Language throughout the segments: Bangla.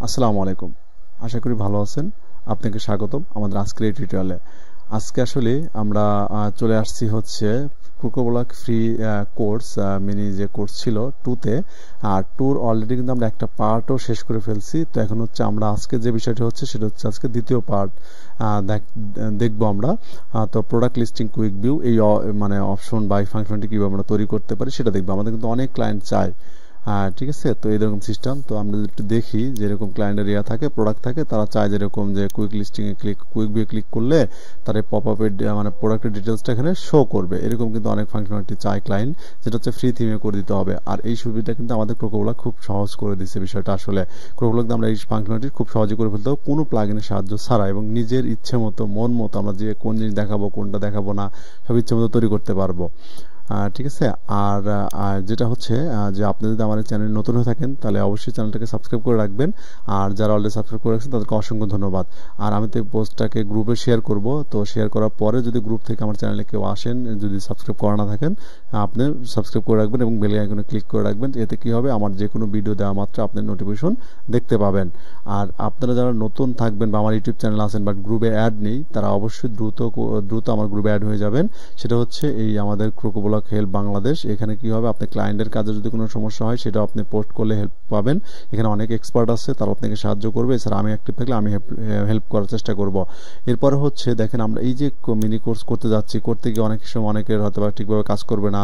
আসসালামু আলাইকুম। আশা করি ভালো আছেন। আপনাকে স্বাগতম আমাদের আজকের এই টিউটোরিয়ালে। আজকে আসলে আমরা চলে আসছি হচ্ছে ক্রোকোব্লক ফ্রি কোর্স মিনি যে কোর্স ছিল 2 তে। আর 2 অলরেডি কিন্তু আমরা একটা পার্টও শেষ করে ফেলছি। তো এখন হচ্ছে আমরা আজকে যে বিষয়টি হচ্ছে সেটা হচ্ছে আজকে দ্বিতীয় পার্ট দেখবো আমরা। তো প্রোডাক্ট লিস্টিং কুইক ভিউ এই মানে অপশন বা ফাংশনটি কিভাবে আমরা তৈরি করতে পারি সেটা দেখবো। আমাদের কিন্তু অনেক ক্লায়েন্ট চায়, ঠিক আছে। তো এরকম সিস্টেম, তো আমরা একটু দেখি যেরকম ক্লায়েন্টের ইয়া থাকে, প্রোডাক্ট থাকে, তারা চায় যেরকম যে quick listing a quick view click করলে তার পপ আপের মানে প্রোডাক্টের ডিটেলসটা এখানে শো করবে। এরকম কিন্তু অনেক ফাংশনালিটি চায় ক্লায়েন্ট, যেটা হচ্ছে ফ্রি থিমে করে দিতে হবে। আর এই সুবিধাটা কিন্তু আমাদের ক্রোকোব্লক খুব সহজ করে দিচ্ছে বিষয়টা। আসলে ক্রোকোব্লক আমরা এই ফাংশনালিটি খুব সহজে করে ফেলতে হবে কোনো প্লাগইনের সাহায্য ছাড়া, এবং নিজের ইচ্ছে মতো মন মতো আমরা যে কোন জিনিস দেখাবো কোনটা দেখাবো না সব ইচ্ছে মতো তৈরি করতে পারবো। ঠিক আছে। আর যেটা হচ্ছে যে আপনি যদি আমার চ্যানেলে নতুন হয়ে থাকেন তাহলে অবশ্যই চ্যানেলটাকে সাবস্ক্রাইব করে রাখবেন। আর যারা অলরেডি সাবস্ক্রাইব করে রাখছেন তাদেরকে অসংখ্য ধন্যবাদ। আর আমি তো এই পোস্টটাকে গ্রুপে শেয়ার করব। তো শেয়ার করার পরে যদি গ্রুপ থেকে আমার চ্যানেলে কেউ আসেন, যদি সাবস্ক্রাইব করা না থাকেন, আপনি সাবস্ক্রাইব করে রাখবেন এবং বেল আইকনে ক্লিক করে রাখবেন। এতে কি হবে, আমার যে কোনো ভিডিও দেওয়া মাত্র আপনি নোটিফিকেশন দেখতে পাবেন। আর আপনারা যারা নতুন থাকবেন বা আমার ইউটিউব চ্যানেল আছেন বাট গ্রুপে অ্যাড নেই, তারা অবশ্যই দ্রুত আমার গ্রুপে অ্যাড হয়ে যাবেন। সেটা হচ্ছে এই আমাদের ক্রোকোব্লক হেল্প বাংলাদেশ। এখানে কি হবে, আপনি ক্লায়েন্টের কাজে যদি কোনো সমস্যা হয় সেটা আপনি পোস্ট করলে হেল্প পাবেন। এখানে অনেক এক্সপার্ট আছে, তারা আপনাকে সাহায্য করবে। এছাড়া আমি অ্যাক্টিভ থাকলে আমি হেল্প করার চেষ্টা করব। এরপরে হচ্ছে দেখেন, আমরা এই যে মিনি কোর্স করতে যাচ্ছি, করতে গিয়ে অনেক সময় অনেকের হয়তো ঠিকভাবে কাজ করবে না,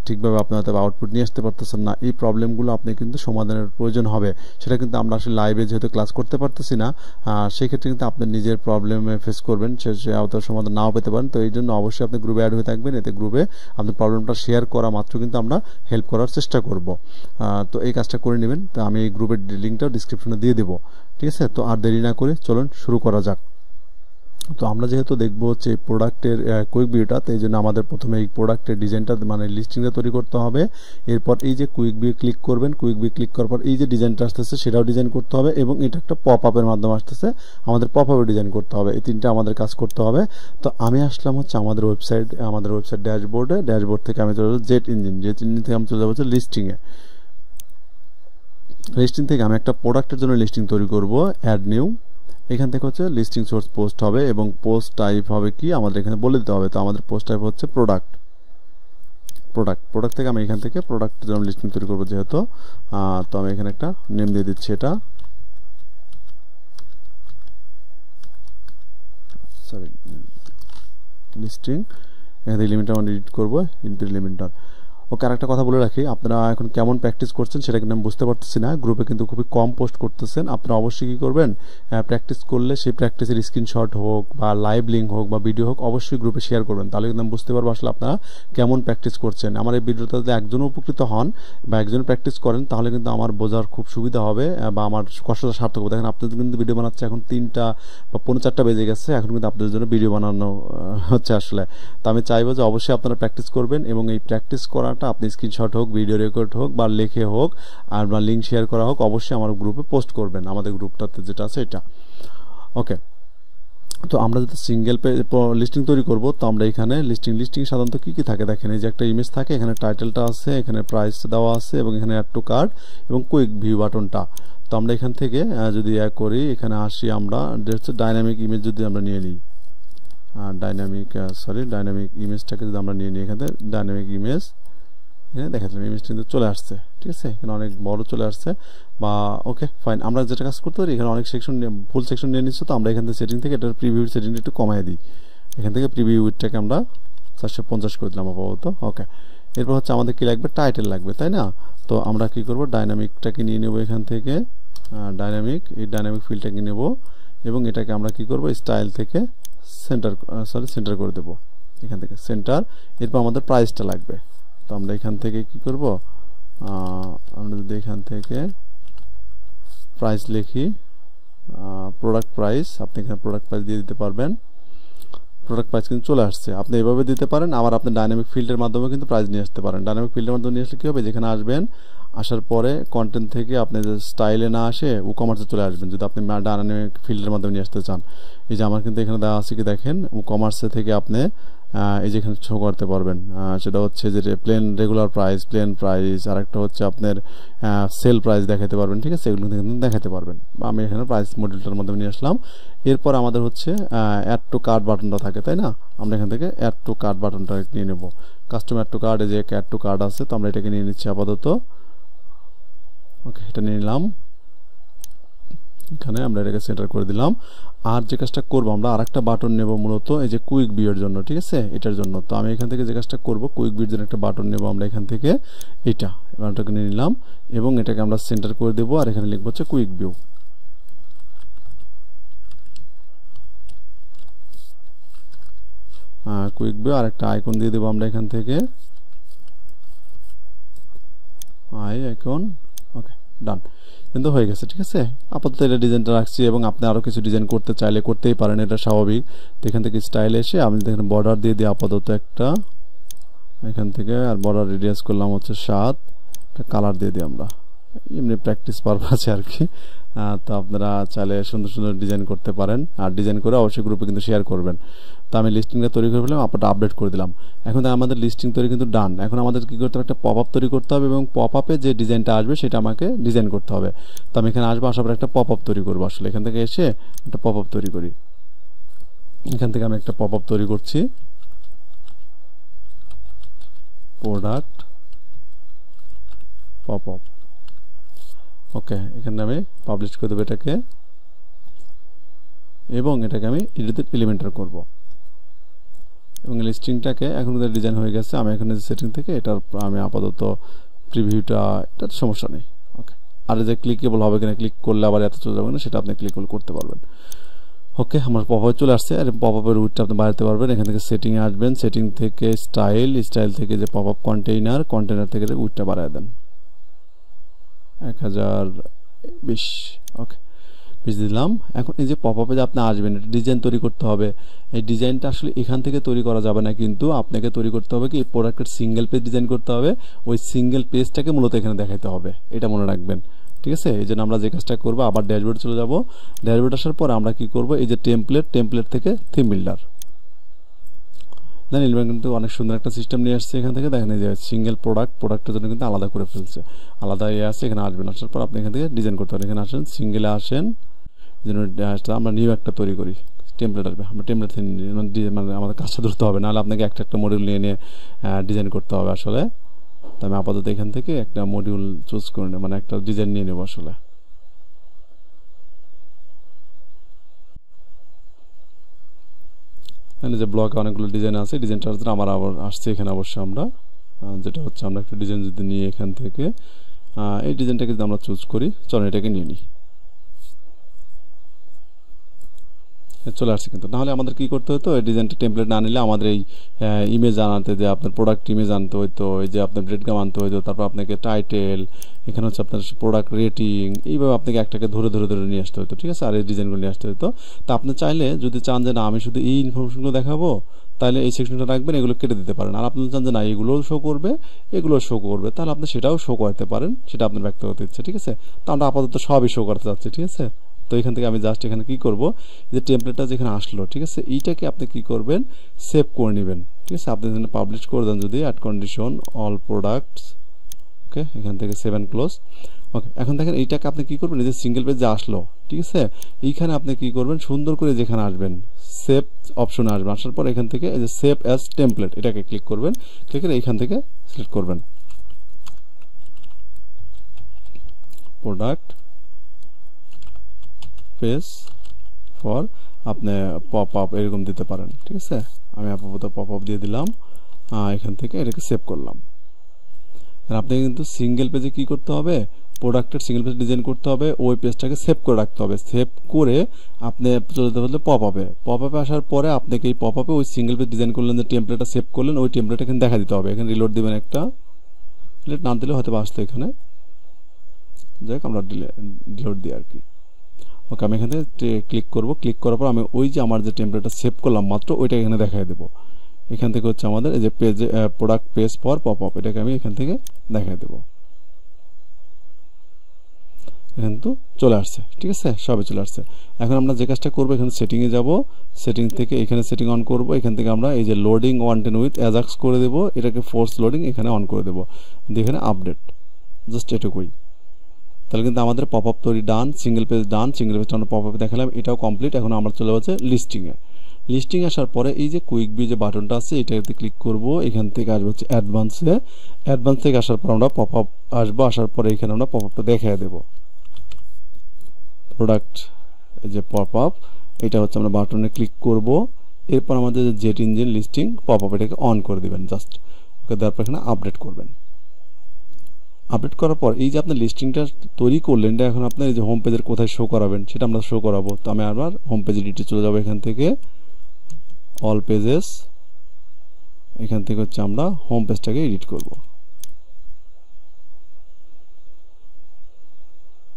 ঠিকভাবে আপনি হয়তো আউটপুট নিয়ে আসতে পারতেছেন না। এই প্রবলেমগুলো আপনি কিন্তু সমাধানের প্রয়োজন হবে। সেটা কিন্তু আমরা আসলে লাইভে যেহেতু ক্লাস করতে পারতেছি না, সেক্ষেত্রে কিন্তু আপনি নিজের প্রবলেমে ফেস করবেন, সে আওতার সমাধান নাও পেতে পারেন। তো এই জন্য অবশ্যই আপনি গ্রুপে অ্যাড হয়ে থাকবেন। এতে গ্রুপে আপনি প্রবলেমটা শেয়ার করা মাত্র কিন্তু আমরা হেল্প করার চেষ্টা করব। তো এই কাজটা করে নেবেন। তো আমি এই গ্রুপের লিঙ্কটা ডিসক্রিপশনে দিয়ে দেবো, ঠিক আছে। তো আর দেরি না করে চলুন শুরু করা যাক। তো আমরা যেহেতু দেখবো হচ্ছে প্রোডাক্টের কুইক ভিউটা, তো এই জন্য আমাদের প্রথমে এই প্রোডাক্টের ডিজাইনটা মানে লিস্টিংটা তৈরি করতে হবে। এরপর এই যে কুইক ভিউ ক্লিক করবেন, কুইক ভিউ ক্লিক করার পর এই যে ডিজাইনটা আসতেছে সেটাও ডিজাইন করতে হবে, এবং এটা একটা পপ আপের মাধ্যমে আসতেছে, আমাদের পপ আপে ডিজাইন করতে হবে। এই তিনটা আমাদের কাজ করতে হবে। তো আমি আসলাম হচ্ছে আমাদের ওয়েবসাইট ড্যাশবোর্ডে। ড্যাশবোর্ড থেকে আমি চলে যাবো জেট ইঞ্জিন থেকে আমি চলে যাবো হচ্ছে লিস্টিংয়ে। লিস্টিং থেকে আমি একটা প্রোডাক্টের জন্য লিস্টিং তৈরি করব, অ্যাড নিউ। এখান থেকে হচ্ছে লিস্টিং সোর্স পোস্ট হবে, এবং পোস্ট টাইপ হবে কি আমাদের এখানে বলে দিতে হবে। তো আমাদের পোস্ট টাইপ হচ্ছে প্রোডাক্ট থেকে আমি এখান থেকে প্রোডাক্টের জন্য লিস্টিং তৈরি করবো যেহেতু। তো আমি এখানে একটা নেম দিয়ে দিচ্ছি, এটা লিস্টিং। এখান থেকে লিমিটার আমি এডিট করবো, ইনপুট লিমিটার। ওকে, আরেকটা কথা বলে রাখি, আপনারা এখন কেমন প্র্যাকটিস করছেন সেটা কিন্তু আমি বুঝতে পারতেছি না। গ্রুপে কিন্তু খুবই কম পোস্ট করতেছেন। আপনারা অবশ্যই কি করবেন, প্র্যাকটিস করলে সেই প্র্যাকটিসের স্ক্রিনশট হোক বা লাইভ লিঙ্ক হোক বা ভিডিও হোক অবশ্যই গ্রুপে শেয়ার করবেন। তাহলে কিন্তু আমি বুঝতে পারবো আসলে আপনারা কেমন প্র্যাকটিস করছেন। আমার এই ভিডিওটা যদি একজনও উপকৃত হন বা একজন প্র্যাকটিস করেন তাহলে কিন্তু আমার বোঝার খুব সুবিধা হবে বা আমার কষ্টটা সার্থক হবে। দেখেন, আপনাদের কিন্তু ভিডিও বানাচ্ছে এখন 3টা বা 4:45 বেজে গেছে, এখন কিন্তু আপনাদের জন্য ভিডিও বানানো হচ্ছে আসলে। তো আমি চাইবো যে অবশ্যই আপনারা প্র্যাকটিস করবেন, এবং এই প্র্যাকটিস করা আপনি স্ক্রিনশট হোক, ভিডিও রেকর্ড হোক বা লেখে হোক আর বা লিঙ্ক শেয়ার করা হোক অবশ্যই আমার গ্রুপে পোস্ট করবেন, আমাদের গ্রুপটাতে যেটা আছে এটা। ওকে, তো আমরা যদি সিঙ্গেল লিস্টিং তৈরি করব, তো আমরা এখানে লিস্টিং সাধারণত কি কি থাকে দেখেন, এই যে একটা ইমেজ থাকে, এখানে টাইটেলটা আছে, এখানে প্রাইস দেওয়া আছে, এবং এখানে অ্যাড টু কার্ট এবং কুইক ভিউ বাটনটা। তো আমরা এখান থেকে যদি করি, এখানে আসি আমরা ডাইনামিক ইমেজ যদি আমরা নিয়ে নিই, ডাইনামিক ইমেজটাকে যদি আমরা নিয়ে নিই, এখানে ডাইনামিক ইমেজ দেখাচ্ছিলাম, ইমেজটা কিন্তু চলে আসছে, ঠিক আছে। এখানে অনেক বড় চলে আসছে বা ওকে ফাইন। আমরা যেটা কাজ করতে পারি, এখানে অনেক সেকশন ফুল সেকশন নিয়ে নিচ্ছে, তো আমরা এখান থেকে সেটিং থেকে এটার প্রিভিউ সেটিংটা একটু কমাই দিই। এখান থেকে প্রিভিউ উইডটাকে আমরা 450 করে দিলাম আপাতত। ওকে, এরপর হচ্ছে আমাদের কি লাগবে, টাইটেল লাগবে, তাই না। তো আমরা কি করব, ডাইনামিকটাকে নিয়ে নেব এখান থেকে, এই ডাইনামিক ফিল্ডটাকে নেব, এবং এটাকে আমরা কি করব, স্টাইল থেকে সেন্টার করে দেব, এখান থেকে সেন্টার। এরপর আমাদের প্রাইসটা লাগবে। তো আমরা এখান থেকে কি করব, আমরা যদি এখান থেকে প্রাইস লিখি, প্রোডাক্ট প্রাইস, আপনি এখানে প্রোডাক্ট প্রাইস দিয়ে দিতে পারবেন। প্রোডাক্ট প্রাইস কিন্তু চলে আসছে, আপনি এভাবে দিতে পারেন। আবার আপনি ডাইনামিক ফিল্ডের মাধ্যমে কিন্তু প্রাইস নিয়ে আসতে পারেন। ডাইনামিক ফিল্ডের মাধ্যমে নিয়ে আসলে কি হবে, যেখানে আসবেন আসার পরে কন্টেন্ট থেকে আপনি যে স্টাইলে না আসে WooCommerce চলে আসবেন যদি আপনি ডাইনামিক ফিল্ডের মাধ্যমে নিয়ে আসতে চান। এই যে আমার কিন্তু এখানে দেওয়া আছে কি দেখেন, WooCommerce থেকে আপনি এই যে এখানে শো করতে পারবেন। সেটা হচ্ছে যে plain regular price, plain price, আর একটা হচ্ছে আপনার সেল প্রাইস দেখাতে পারবেন। ঠিক আছে, এগুলো কিন্তু দেখাতে পারবেন। আমি এখানে প্রাইস মডিউলটার মাধ্যমে নিয়ে আসলাম। এরপর আমাদের হচ্ছে অ্যাড টু কার্ট বাটনটা থাকে, তাই না? আমরা এখান থেকে অ্যাড টু কার্ট বাটনটা নিয়ে নেব। কাস্টম অ্যাড টু কার্ট, এই যে অ্যাড টু কার্ট আছে, তো আমরা এটাকে নিয়ে নিচ্ছি আপাতত। ওকে, এটা নিয়ে নিলাম। এখানে আমরা এটাকে সেন্টার করে দিলাম। আর যে কাজটা করবো, আমরা আরেকটা বাটন নেব মূলত এই যে কুইক ভিউর জন্য। ঠিক আছে, এটার জন্য তো আমি এখান থেকে যে কাজটা করবো, কুইক ভিউর জন্য একটা বাটন নেব আমরা এখান থেকে, এটা বাটনটাকে নিয়ে নিলাম এবং এটাকে আমরা সেন্টার করে দেবো। আর এখানে লিখবো হচ্ছে কুইক ভিউ। কুইক ভিউ আর একটা আইকন দিয়ে দেবো আমরা এখান থেকে, আইকন। ওকে, ডান, কিন্তু হয়ে গেছে। ঠিক আছে, আপাতত এটা ডিজাইনটা রাখছি এবং আপনি আরো কিছু ডিজাইন করতে চাইলে করতেই পারেন, এটা স্বাভাবিক। তো এখান থেকে স্টাইলে এসে আমি দেখেন বর্ডার দিয়ে দিই আপাতত একটা এখান থেকে, আর বর্ডার রেডিয়াস করলাম হচ্ছে 7, একটা কালার দিয়ে দিই আমরা, এমনি প্র্যাকটিস পারপাসে আর কি। তো আপনারা চাইলে সুন্দর সুন্দর ডিজাইন করতে পারেন, আর ডিজাইন করে অবশ্যই গ্রুপে কিন্তু শেয়ার করবেন। তো আমি লিস্টিংটা তৈরি করে ফেললাম, আপনারটা আপডেট করে দিলাম। এখন আমাদের লিস্টিং তৈরি কিন্তু ডান। এখন আমাদের কি করতে হবে, একটা পপআপ তৈরি করতে হবে এবং পপআপে যে ডিজাইনটা আসবে সেটা আমাকে ডিজাইন করতে হবে। তো আমি এখানে আসবো, আসার পর একটা পপআপ তৈরি করবো। আসলে এখান থেকে এসে একটা পপআপ তৈরি করি। এখান থেকে আমি একটা পপআপ তৈরি করছি, প্রোডাক্ট পপআপ। ওকে, এখানে আমি পাবলিশ করে দেবো এটাকে এবং এটাকে আমি এলিমেন্টার করব এবং লিস্টিংটাকে এখন ডিজাইন হয়ে গেছে। আমি এখানে সেটিং থেকে এটার আমি আপাতত প্রিভিউটা, এটা সমস্যা নেই। ওকে, আর যে ক্লিকেবল হবে কিনা, ক্লিক করলে আবার এত চলে যাবে না, সেটা আপনি ক্লিকেবল করতে পারবেন। ওকে, আমার পপআপ চলে আসছে। আর পপআপের রুটটা আপনি বাড়াতে পারবেন। এখান থেকে সেটিং এ আসবেন, সেটিং থেকে স্টাইল, স্টাইল থেকে যে পপআপ কন্টেইনার, কন্টেইনার থেকে উইডটা বাড়ায় দেন 1020। ওকে, 20 দিলাম। এখন এই যে পপআপে যে আপনি আসবেন, এটা ডিজাইন তৈরি করতে হবে। এই ডিজাইনটা আসলে এখান থেকে তৈরি করা যাবে না, কিন্তু আপনাকে তৈরি করতে হবে কি, প্রোডাক্টের সিঙ্গেল পেজ ডিজাইন করতে হবে। ওই সিঙ্গেল পেজটাকে মূলত এখানে দেখাতে হবে, এটা মনে রাখবেন। ঠিক আছে, এই জন্য আমরা যে কাজটা করবো, আবার ড্যাশবোর্ড চলে যাব। ড্যাশবোর্ড আসার পর আমরা কি করব, এই যে টেমপ্লেট, টেমপ্লেট থেকে থিম বিল্ডার জানি, কিন্তু অনেক সুন্দর একটা সিস্টেম নিয়ে আসছে। এখান থেকে দেখেন যে সিঙ্গেল প্রোডাক্টের জন্য কিন্তু আলাদা করে ফেলছে, আলাদা ইয়ে আছে। এখানে আসবেন, আসার পর আপনি এখান থেকে ডিজাইন করতে পারেন। এখানে আসেন, সিঙ্গেলে আসেন, আমরা নিউ একটা তৈরি করি, টেমপ্লেট আসবে। আমরা টেমপ্লেট মানে আমাদের কাজটা ধরতে হবে, নাহলে আপনাকে একটা একটা মডিউল নিয়ে নিয়ে ডিজাইন করতে হবে আসলে। তো আমি আপাতত এখান থেকে একটা মডিউল চুজ করে নেব, মানে একটা ডিজাইন নিয়ে নেব আসলে। এখানে যে ব্লকে অনেকগুলো ডিজাইন আছে, ডিজাইনটার জন্য আমার আবার আসছে এখানে অবশ্যই আমরা যেটা হচ্ছে, আমরা একটা ডিজাইন যদি নিই এখান থেকে, এই ডিজাইনটাকে যদি আমরা চুজ করি, চলেন এটাকে নিয়ে নিই। চলে আসছে কিন্তু, নাহলে আমাদের কি করতে হতো, এই ডিজাইনটা টেমপ্লেট না নিলে আমাদের এই ইমেজ আনতে, যে আপনার প্রোডাক্ট ইমেজ আনতে হইতো, এই যে আপনার ব্রেডগ্রাম আনতে হইতো, তারপর আপনাকে টাইটেল, এখানে হচ্ছে আপনার প্রোডাক্ট রেটিং, এইভাবে আপনাকে একটাকে ধরে ধরে ধরে নিয়ে আসতে হতো। ঠিক আছে, আর এই ডিজাইনগুলো নিয়ে আসতে হতো। তো আপনি চাইলে যদি চান যে না আমি শুধু এই ইনফরমেশনগুলো দেখাবো, তাহলে এই সেকশনটা রাখবেন, এগুলো কেটে দিতে পারেন। আর আপনি চান যে না এগুলোও শো করবে, এগুলো শো করবে, তাহলে আপনি সেটাও শো করতে পারেন, সেটা আপনার ব্যক্তিগত ইচ্ছে। ঠিক আছে, তো আমরা আপাতত সবই শো করতে যাচ্ছি। ঠিক আছে, তো এখান থেকে আমি জাস্ট এখানে কি করব, যে টেমপ্লেটটা যেখানে আসলো, ঠিক আছে, এইটাকে আপনি কি করবেন, সেভ করে নেবেন। ঠিক আছে, আপনি এখানে পাবলিশ করে দেন যদি, অ্যাড কন্ডিশন অল প্রোডাক্টস। ওকে, এখান থেকে সেভ এন্ড ক্লোজ। ওকে, এখন দেখেন এইটাকে আপনি কি করবেন, এই যে সিঙ্গেল পেজ যে আসলো, ঠিক আছে, এইখানে আপনি কি করবেন, সুন্দর করে যেখানে আসবেন সেভ অপশনে আসবেন। আসার পর এখান থেকে এই যে সেভ অ্যাজ টেমপ্লেট, এটাকে ক্লিক করবেন। ক্লিক করে এইখান থেকে সিলেক্ট করবেন প্রোডাক্ট পেজ ফর, আপনি পপ আপ এরকম দিতে পারেন। ঠিক আছে, আমি আপাতত পপ আপ দিয়ে দিলাম। এখান থেকে এটাকে সেভ করলাম। আর আপনি কিন্তু সিঙ্গেল পেজে কি করতে হবে, প্রোডাক্টের সিঙ্গেল পেজ ডিজাইন করতে হবে, ওই পেজটাকে সেভ করে রাখতে হবে। সেভ করে আপনি চলে যেতে পারলে পপ আপে, পপ আপে আসার পরে আপনাকে এই পপ আপে ওই সিঙ্গেল পেজ ডিজাইন করলেন, যে টেমপ্লেটটা সেভ করলেন, ওই টেমপ্লেট এখানে দেখা দিতে হবে। এখানে রিলোড দিবেন, একটা রিলোড না দিলে হয়তো আসতো এখানে, যাই আমরা রিলোড দিই আর কি। ওকে, আমি এখান থেকে ক্লিক করব। ক্লিক করার পর আমি ওই যে আমার যে টেমপ্লেটটা সেভ করলাম মাত্র, ওইটা এখানে দেখাই দেবো। এখান থেকে হচ্ছে আমাদের এই যে page, product page for pop up, এটাকে আমি এখান থেকে দেখাই দেবো। কিন্তু চলে আসছে ঠিক আছে সবে চলে আসছে এখন আমরা যে কাজটা করব এখানে সেটিং এ যাব সেটিং থেকে এখানে সেটিং অন করব এখান থেকে আমরা এই যে লোডিং 110 উইথ অ্যাজাক্স করে দেব এটাকে ফোর্স লোডিং এখানে অন করে দেব এখানে আপডেট জাস্ট এটুকুই তাহলে কিন্তু আমাদের পপআপ তৈরি ডান সিঙ্গেল পেজ আমরা পপআপে দেখালাম এটাও কমপ্লিট এখন আমরা চলে যাচ্ছে লিস্টিং আসার পরে এই যে কুইক ভিউ যে বাটনটা আছে এটাতে ক্লিক করব এখান থেকে আসবে হচ্ছে অ্যাডভান্স থেকে আসার পর আমরা পপআপ আসবো আসার পরে এখানে আমরা পপআপটা দেখিয়ে দেব প্রোডাক্ট এই যে পপআপ এটা হচ্ছে আমরা বাটনে ক্লিক করব এরপর আমাদের যে জেট ইঞ্জিন লিস্টিং পপআপ এটাকে অন করে দিবেন জাস্ট ওকে তারপর এখানে আপডেট করবেন আপডেট করার পর এই যে আপনি লিস্টিংটা তৈরি করলেন এটা এখন আপনি এই যে হোম পেজের কোথায় শো করাবেন সেটা আমরা শো করাবো তো আমি আবার হোম পেজে ডিটেইলস চলে যাব এখান থেকে অল পেজেস এখান থেকে হচ্ছে আমরা হোম পেজটাকে এডিট করব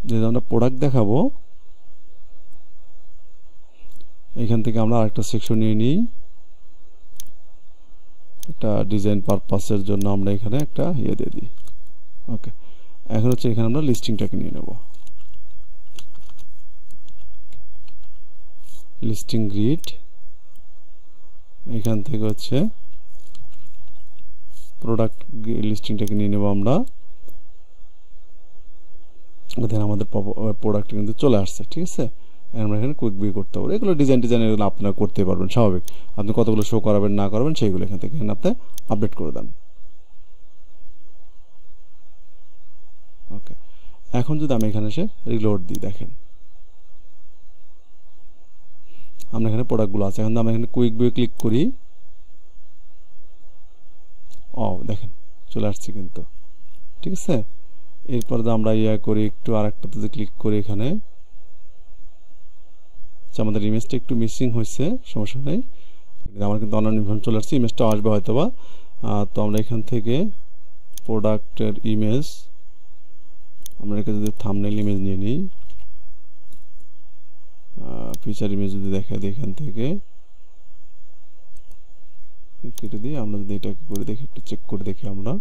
যেটা আমরা প্রোডাক্ট দেখাবো এখান থেকে আমরা আরেকটা সেকশন নিয়ে নিই একটা ডিজাইন পারপাসের জন্য আমরা এখানে একটা ইয়ে দিয়ে দিই ওকে এখন হচ্ছে এখানে আমরা লিস্টিংটাকে নিয়ে নেব লিস্টিং গ্রিড এখান থেকে হচ্ছে প্রোডাক্ট লিস্টিংটাকে নিয়ে নেব আমরা দেন আমাদের প্রোডাক্ট কিন্তু চলে আসছে ঠিক আছে আমরা এখানে কুইক ভিউ করতে পারবো এগুলো ডিজাইন এগুলো আপনারা করতে পারবেন স্বাভাবিক আপনি কতগুলো শো করাবেন না করবেন সেইগুলো এখান থেকে আপনি আপডেট করে দেন ওকে এখন যদি আমি এখানে এসে রিলোড দিই দেখেন আমরা এখানে প্রোডাক্টগুলো আছে এখন আমরা এখানে কুইক ভিউ ক্লিক করি দেখেন চলে আসছে কিন্তু ঠিক আছে এরপর আমরা ইয়া করি একটু আরেকটাতে ক্লিক করি এখানে আমাদের ইমেজটা একটু মিসিং হয়েছে সমস্যা নেই আমার কিন্তু অনলাইন ইনফরমেশন চলে আসছে ইমেজটা আসবে হয়তোবা তো আমরা এখান থেকে প্রোডাক্টের ইমেজ আমরা এখানে যদি থাম্বনেল ইমেজ নিয়ে নিই ফিচার ইমেজ যদি দেখাই দিই এখান থেকে কেটে দিই আমরা যদি এটা করে দেখি একটু চেক করে দেখি আমরা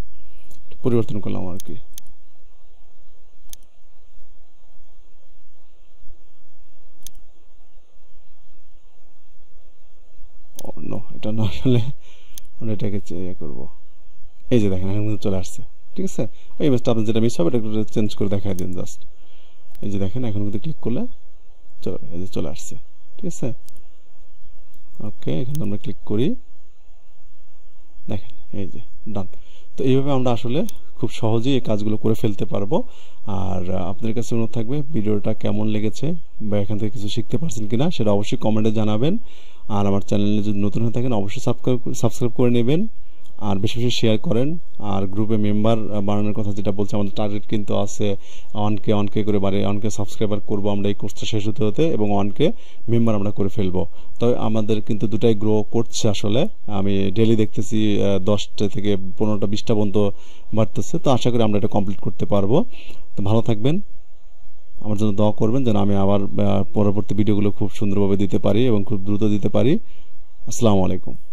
পরিবর্তন করলাম আর কি এটা না আসলে আমরা এটাকে করব এই যে দেখেন এখন চলে আসছে ঠিক আছে ওই ইমেজটা আপনি যেটা মিস হবে এটা একটু চেঞ্জ করে দেখাই দিন জাস্ট এই যে দেখেন এখন কিন্তু ক্লিক করলে এই যে চলে আসছে ঠিক আছে ওকে এখানে আমরা ক্লিক করি দেখেন এই যে ডান তো এইভাবে আমরা আসলে খুব সহজেই এই কাজগুলো করে ফেলতে পারবো আর আপনাদের কাছে অনুরোধ থাকবে ভিডিওটা কেমন লেগেছে বা এখান থেকে কিছু শিখতে পারছেন কিনা সেটা অবশ্যই কমেন্টে জানাবেন আর আমার চ্যানেলে যদি নতুন হয়ে থাকেন অবশ্যই সাবস্ক্রাইব করে নেবেন আর বেশি বেশি শেয়ার করেন আর গ্রুপে মেম্বার বানানোর কথা যেটা বলছে আমাদের টার্গেট কিন্তু আছে অনকে করে বাড়ে অনকে সাবস্ক্রাইবার করব আমরা এই কোর্সটা শেষ হতে এবং অনকে মেম্বার আমরা করে ফেলবো তবে আমাদের কিন্তু দুটাই গ্রো করছে আসলে আমি ডেইলি দেখতেছি 10টা থেকে 15টা 20টা পর্যন্ত বাড়তেছে তো আশা করি আমরা এটা কমপ্লিট করতে পারবো তো ভালো থাকবেন আমার জন্য দোয়া করবেন যেন আমি আবার পরবর্তী ভিডিওগুলো খুব সুন্দরভাবে দিতে পারি এবং খুব দ্রুত দিতে পারি আসসালামু আলাইকুম